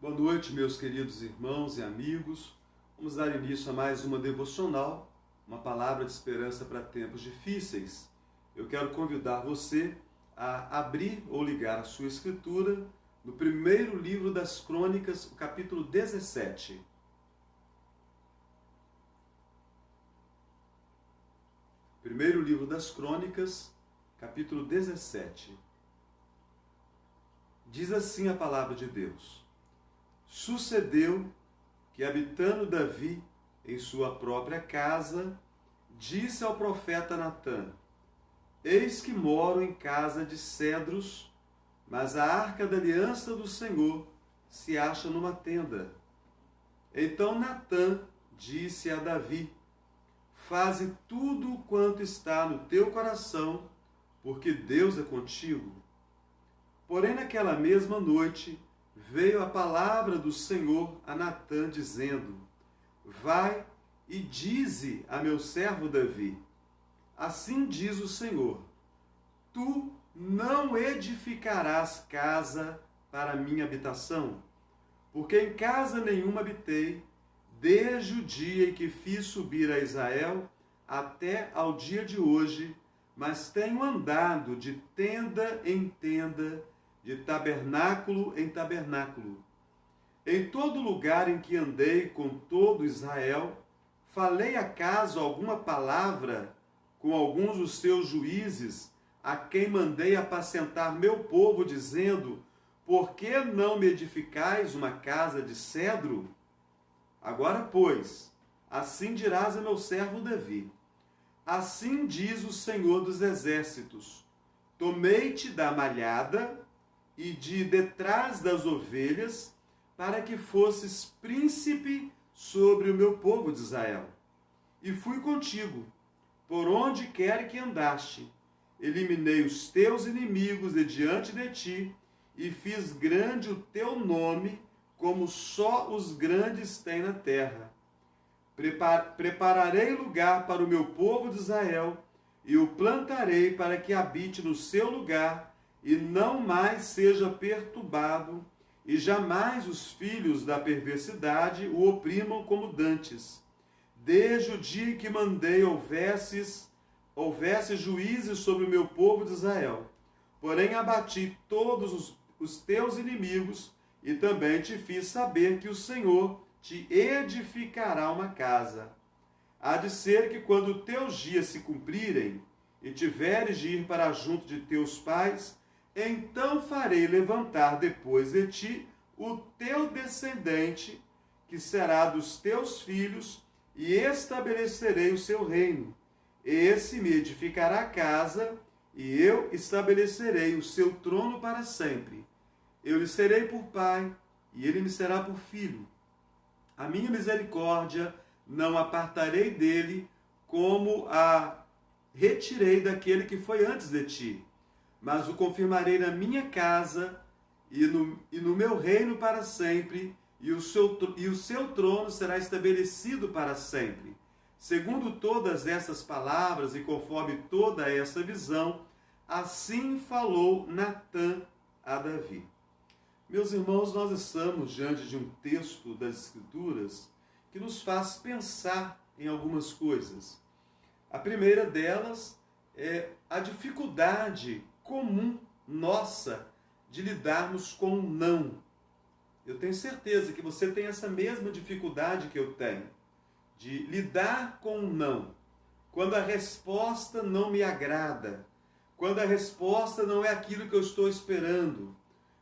Boa noite, meus queridos irmãos e amigos. Vamos dar início a mais uma devocional, uma palavra de esperança para tempos difíceis. Eu quero convidar você a abrir ou ligar a sua escritura no primeiro livro das Crônicas, o capítulo 17. Primeiro livro das Crônicas, capítulo 17. Diz assim a palavra de Deus: Sucedeu que, habitando Davi em sua própria casa, disse ao profeta Natã: Eis que moro em casa de cedros, mas a arca da aliança do Senhor se acha numa tenda. Então Natã disse a Davi: Faze tudo quanto está no teu coração, porque Deus é contigo. Porém, naquela mesma noite, veio a palavra do Senhor a Natã, dizendo: Vai e dize a meu servo Davi: Assim diz o Senhor: Tu não edificarás casa para minha habitação, porque em casa nenhuma habitei, desde o dia em que fiz subir a Israel até ao dia de hoje, mas tenho andado de tenda em tenda, de tabernáculo em tabernáculo. Em todo lugar em que andei com todo Israel, falei acaso alguma palavra com alguns dos seus juízes, a quem mandei apacentar meu povo, dizendo: Por que não me edificais uma casa de cedro? Agora, pois, assim dirás a meu servo Davi: Assim diz o Senhor dos Exércitos: Tomei-te da malhada e de detrás das ovelhas, para que fosses príncipe sobre o meu povo de Israel. E fui contigo, por onde quer que andaste. Eliminei os teus inimigos de diante de ti, e fiz grande o teu nome, como só os grandes têm na terra. Prepararei lugar para o meu povo de Israel, e o plantarei para que habite no seu lugar, e não mais seja perturbado, e jamais os filhos da perversidade o oprimam como dantes. Desde o dia que mandei houvesse juízes sobre o meu povo de Israel. Porém abati todos os teus inimigos, e também te fiz saber que o Senhor te edificará uma casa. Há de ser que, quando teus dias se cumprirem, e tiveres de ir para junto de teus pais, então farei levantar depois de ti o teu descendente, que será dos teus filhos, e estabelecerei o seu reino. Esse me edificará a casa, e eu estabelecerei o seu trono para sempre. Eu lhe serei por pai, e ele me será por filho. A minha misericórdia não apartarei dele, como a retirei daquele que foi antes de ti, mas o confirmarei na minha casa e no meu reino para sempre, e o seu trono será estabelecido para sempre. Segundo todas essas palavras e conforme toda essa visão, assim falou Natã a Davi. Meus irmãos, nós estamos diante de um texto das Escrituras que nos faz pensar em algumas coisas. A primeira delas é a dificuldade comum nossa de lidarmos com o não. Eu tenho certeza que você tem essa mesma dificuldade que eu tenho, de lidar com o não. Quando a resposta não me agrada, quando a resposta não é aquilo que eu estou esperando,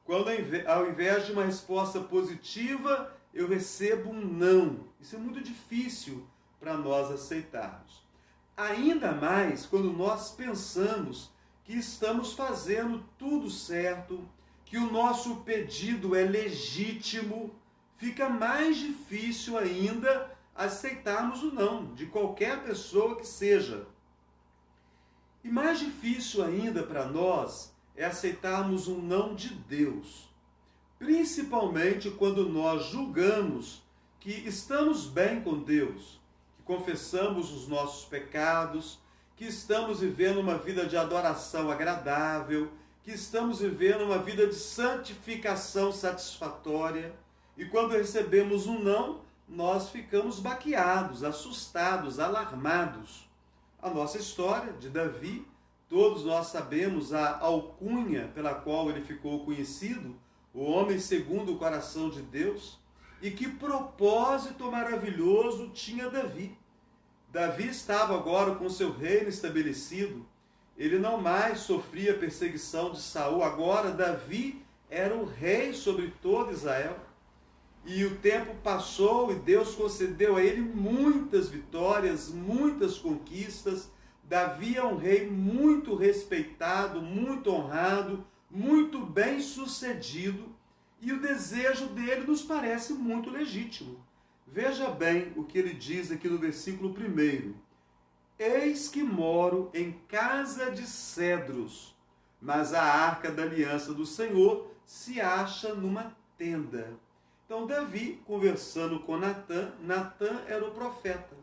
quando ao invés de uma resposta positiva, eu recebo um não. Isso é muito difícil para nós aceitarmos. Ainda mais quando nós pensamos que estamos fazendo tudo certo, que o nosso pedido é legítimo, fica mais difícil ainda aceitarmos o não de qualquer pessoa que seja. E mais difícil ainda para nós é aceitarmos um não de Deus, principalmente quando nós julgamos que estamos bem com Deus, que confessamos os nossos pecados, que estamos vivendo uma vida de adoração agradável, que estamos vivendo uma vida de santificação satisfatória, E quando recebemos um não, nós ficamos baqueados, assustados, alarmados. A nossa história de Davi, todos nós sabemos a alcunha pela qual ele ficou conhecido, o homem segundo o coração de Deus. E que propósito maravilhoso tinha Davi. Davi estava agora com seu reino estabelecido. Ele não mais sofria perseguição de Saul. Agora Davi era o rei sobre todo Israel. E o tempo passou e Deus concedeu a ele muitas vitórias, muitas conquistas. Davi é um rei muito respeitado, muito honrado, muito bem sucedido. E o desejo dele nos parece muito legítimo. Veja bem o que ele diz aqui no versículo 1. Eis que moro em casa de cedros, mas a arca da aliança do Senhor se acha numa tenda. Então Davi, conversando com Natã, Natã era o profeta.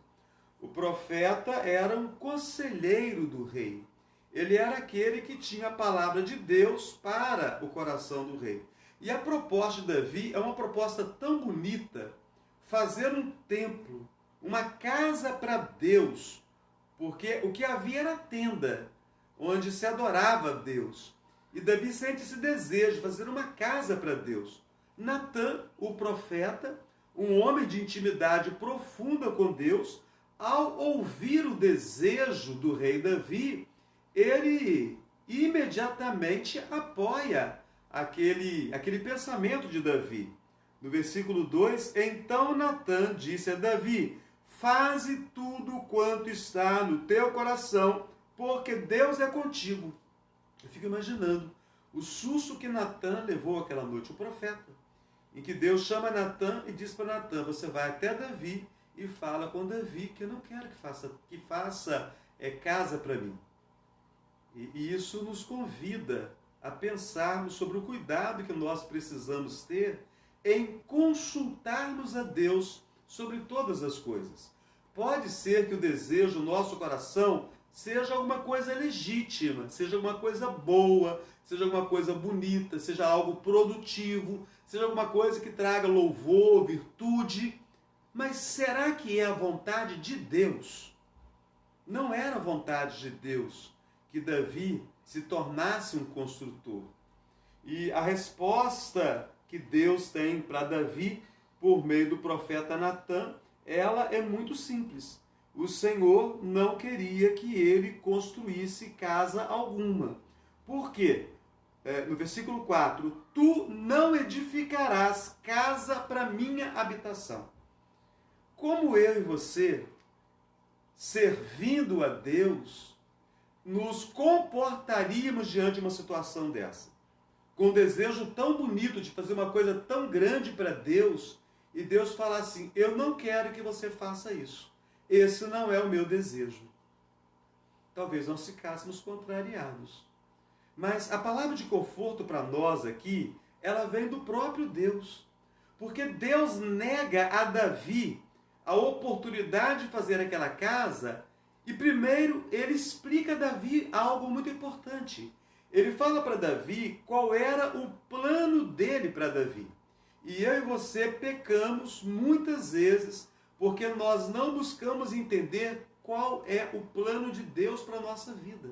O profeta era um conselheiro do rei. Ele era aquele que tinha a palavra de Deus para o coração do rei. E a proposta de Davi é uma proposta tão bonita, fazer um templo, uma casa para Deus, porque o que havia era a tenda, onde se adorava a Deus. E Davi sente esse desejo de fazer uma casa para Deus. Natã, o profeta, um homem de intimidade profunda com Deus, ao ouvir o desejo do rei Davi, ele imediatamente apoia aquele pensamento de Davi. No versículo 2, então Natã disse a Davi, faze tudo quanto está no teu coração, porque Deus é contigo. Eu fico imaginando o susto que Natã levou aquela noite, o profeta, em que Deus chama Natã e diz para Natã, você vai até Davi e fala com Davi que eu não quero que faça casa para mim. E isso nos convida a pensarmos sobre o cuidado que nós precisamos ter em consultarmos a Deus sobre todas as coisas. Pode ser que o desejo do nosso coração seja alguma coisa legítima, seja alguma coisa boa, seja alguma coisa bonita, seja algo produtivo, seja alguma coisa que traga louvor, virtude. Mas será que é a vontade de Deus? Não era a vontade de Deus que Davi se tornasse um construtor. E a resposta que Deus tem para Davi, por meio do profeta Natã, ela é muito simples. O Senhor não queria que ele construísse casa alguma. Por quê? No versículo 4, tu não edificarás casa para minha habitação. Como eu e você, servindo a Deus, nos comportaríamos diante de uma situação dessa? Com um desejo tão bonito de fazer uma coisa tão grande para Deus, e Deus fala assim, eu não quero que você faça isso. Esse não é o meu desejo. Talvez nós ficássemos contrariados. Mas a palavra de conforto para nós aqui, ela vem do próprio Deus. Porque Deus nega a Davi a oportunidade de fazer aquela casa, e primeiro ele explica a Davi algo muito importante. Ele fala para Davi qual era o plano dele para Davi. E eu e você pecamos muitas vezes porque nós não buscamos entender qual é o plano de Deus para a nossa vida.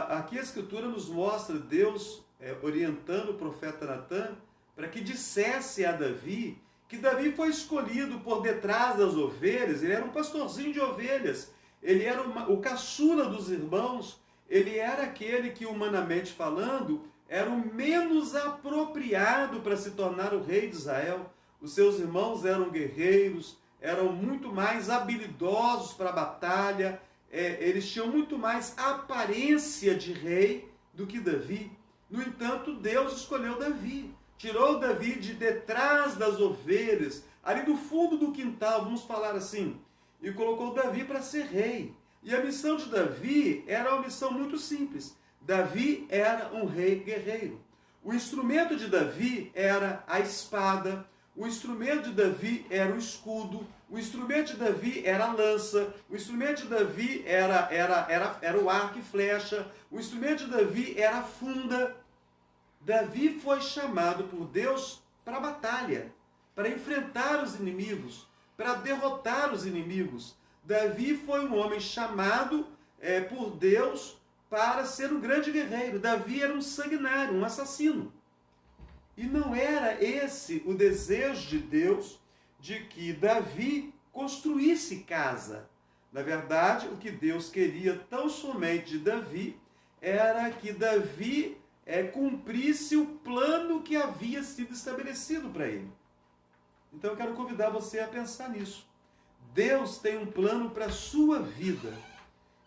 Aqui a Escritura nos mostra Deus orientando o profeta Natã para que dissesse a Davi que Davi foi escolhido por detrás das ovelhas, ele era um pastorzinho de ovelhas, ele era o caçula dos irmãos, ele era aquele que, humanamente falando, era o menos apropriado para se tornar o rei de Israel. Os seus irmãos eram guerreiros, eram muito mais habilidosos para a batalha, eles tinham muito mais aparência de rei do que Davi. No entanto, Deus escolheu Davi, tirou Davi de detrás das ovelhas, ali do fundo do quintal, vamos falar assim, e colocou Davi para ser rei. E a missão de Davi era uma missão muito simples. Davi era um rei guerreiro. O instrumento de Davi era a espada, o instrumento de Davi era o escudo, o instrumento de Davi era a lança, o instrumento de Davi era o arco e flecha, o instrumento de Davi era a funda. Davi foi chamado por Deus para a batalha. para enfrentar os inimigos, para derrotar os inimigos. Davi foi um homem chamado por Deus para ser um grande guerreiro. Davi era um sanguinário, um assassino. E não era esse o desejo de Deus de que Davi construísse casa. Na verdade, o que Deus queria tão somente de Davi era que Davi cumprisse o plano que havia sido estabelecido para ele. Então eu quero convidar você a pensar nisso. Deus tem um plano para a sua vida.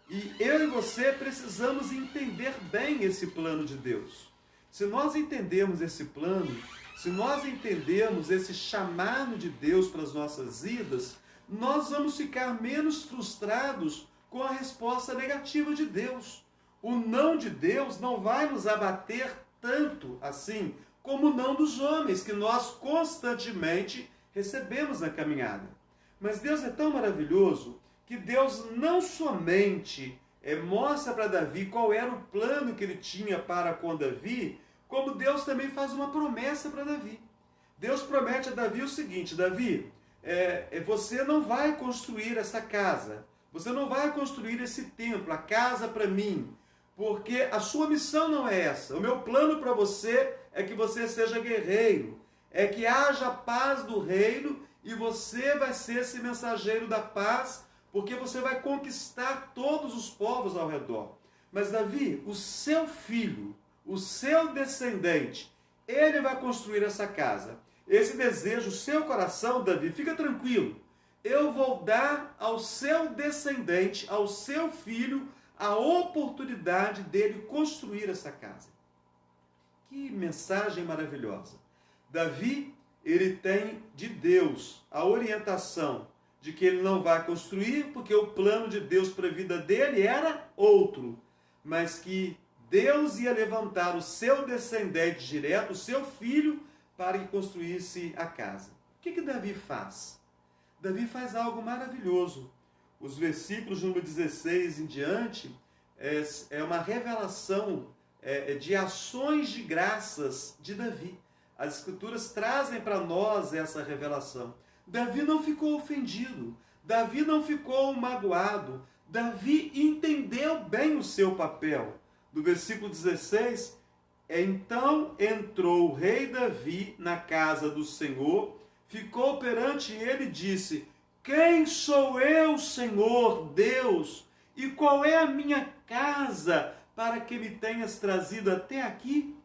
E eu e você precisamos entender bem esse plano de Deus. Se nós entendermos esse plano, se nós entendermos esse chamado de Deus para as nossas vidas, nós vamos ficar menos frustrados com a resposta negativa de Deus. O não de Deus não vai nos abater tanto assim como o não dos homens, que nós constantemente recebemos na caminhada. Mas Deus é tão maravilhoso que Deus não somente mostra para Davi qual era o plano que ele tinha para com Davi, como Deus também faz uma promessa para Davi. Deus promete a Davi o seguinte: Davi, você não vai construir essa casa, você não vai construir esse templo, a casa para mim, porque a sua missão não é essa. O meu plano para você é que você seja guerreiro, é que haja paz do reino e você vai ser esse mensageiro da paz, porque você vai conquistar todos os povos ao redor. Mas Davi, o seu filho, o seu descendente, ele vai construir essa casa. Esse desejo, o seu coração, Davi, fica tranquilo. Eu vou dar ao seu descendente, ao seu filho, a oportunidade dele construir essa casa. Que mensagem maravilhosa. Davi, ele tem de Deus a orientação de que ele não vai construir, porque o plano de Deus para a vida dele era outro, mas que Deus ia levantar o seu descendente direto, o seu filho, para que construísse a casa. O que Davi faz? Davi faz algo maravilhoso. Os versículos de número 16 em diante é uma revelação de ações de graças de Davi. As Escrituras trazem para nós essa revelação. Davi não ficou ofendido, Davi não ficou magoado, Davi entendeu bem o seu papel. Do versículo 16, então entrou o rei Davi na casa do Senhor, ficou perante ele e disse: quem sou eu, Senhor Deus, e qual é a minha casa para que me tenhas trazido até aqui?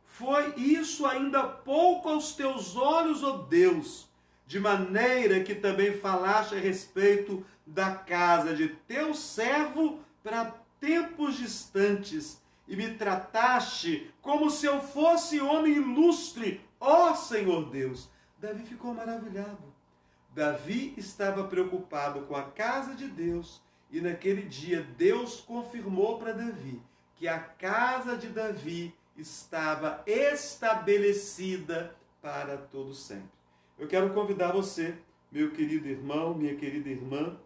Foi isso ainda pouco aos teus olhos, ó Deus, de maneira que também falaste a respeito da casa de teu servo para tempos distantes, e me trataste como se eu fosse homem ilustre, ó Senhor Deus. Davi ficou maravilhado. Davi estava preocupado com a casa de Deus, e naquele dia Deus confirmou para Davi que a casa de Davi estava estabelecida para todo sempre. Eu quero convidar você, meu querido irmão, minha querida irmã,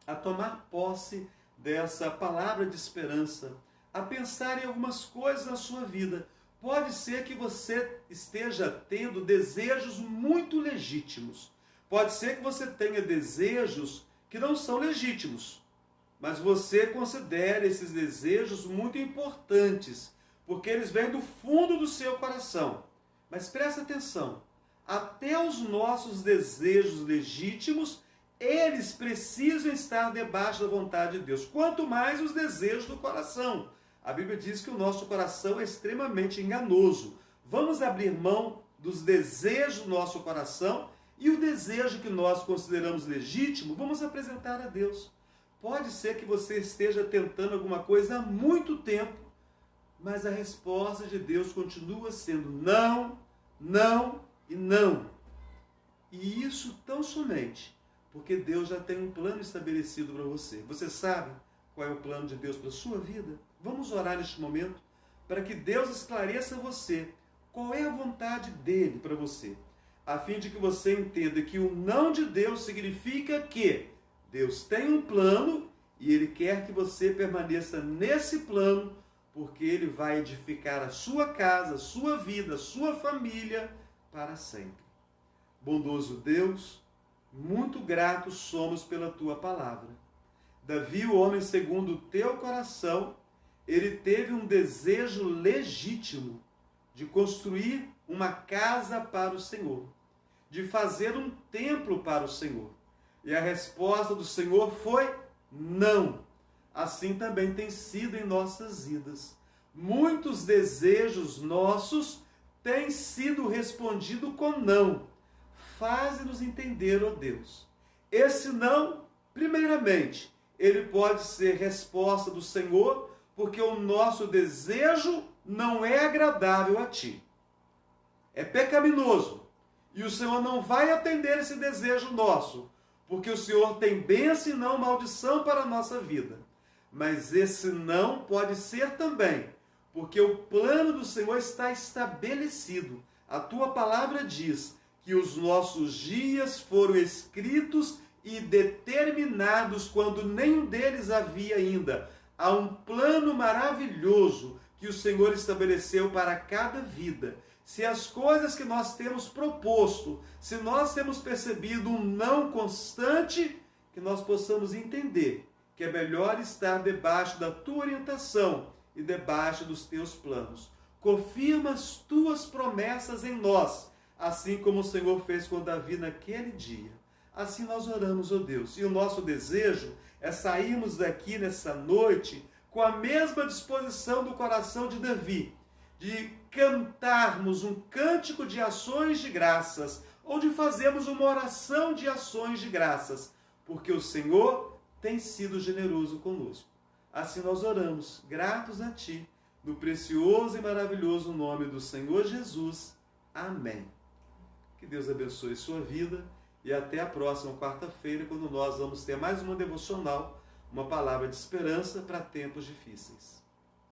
a tomar posse dessa palavra de esperança, a pensar em algumas coisas na sua vida. Pode ser que você esteja tendo desejos muito legítimos. Pode ser que você tenha desejos que não são legítimos, mas você considera esses desejos muito importantes, porque eles vêm do fundo do seu coração. Mas presta atenção, até os nossos desejos legítimos, eles precisam estar debaixo da vontade de Deus. Quanto mais os desejos do coração. A Bíblia diz que o nosso coração é extremamente enganoso. Vamos abrir mão dos desejos do nosso coração e o desejo que nós consideramos legítimo, vamos apresentar a Deus. Pode ser que você esteja tentando alguma coisa há muito tempo, mas a resposta de Deus continua sendo não, não e não. E isso tão somente porque Deus já tem um plano estabelecido para você. Você sabe qual é o plano de Deus para a sua vida? Vamos orar neste momento para que Deus esclareça a você qual é a vontade dele para você, a fim de que você entenda que o não de Deus significa que Deus tem um plano e ele quer que você permaneça nesse plano, porque ele vai edificar a sua casa, a sua vida, a sua família para sempre. Bondoso Deus, muito gratos somos pela tua palavra. Davi, o homem segundo o teu coração, ele teve um desejo legítimo de construir uma casa para o Senhor, de fazer um templo para o Senhor. E a resposta do Senhor foi não. Assim também tem sido em nossas vidas. Muitos desejos nossos têm sido respondidos com não. Faze-nos entender, ó Deus. Esse não, primeiramente, ele pode ser resposta do Senhor, porque o nosso desejo não é agradável a ti. É pecaminoso. E o Senhor não vai atender esse desejo nosso, porque o Senhor tem bênção e não maldição para a nossa vida. Mas esse não pode ser também, porque o plano do Senhor está estabelecido. A tua palavra diz que os nossos dias foram escritos e determinados quando nenhum deles havia ainda. Há um plano maravilhoso que o Senhor estabeleceu para cada vida. Se as coisas que nós temos proposto, se nós temos percebido um não constante, que nós possamos entender que é melhor estar debaixo da tua orientação e debaixo dos teus planos. Confirma as tuas promessas em nós, assim como o Senhor fez com Davi naquele dia. Assim nós oramos, ó Deus. E o nosso desejo é sairmos daqui nessa noite com a mesma disposição do coração de Davi, de cantarmos um cântico de ações de graças, ou de fazermos uma oração de ações de graças, porque o Senhor tem sido generoso conosco. Assim nós oramos, gratos a Ti, no precioso e maravilhoso nome do Senhor Jesus. Amém. Que Deus abençoe sua vida e até a próxima quarta-feira, quando nós vamos ter mais uma devocional, uma palavra de esperança para tempos difíceis.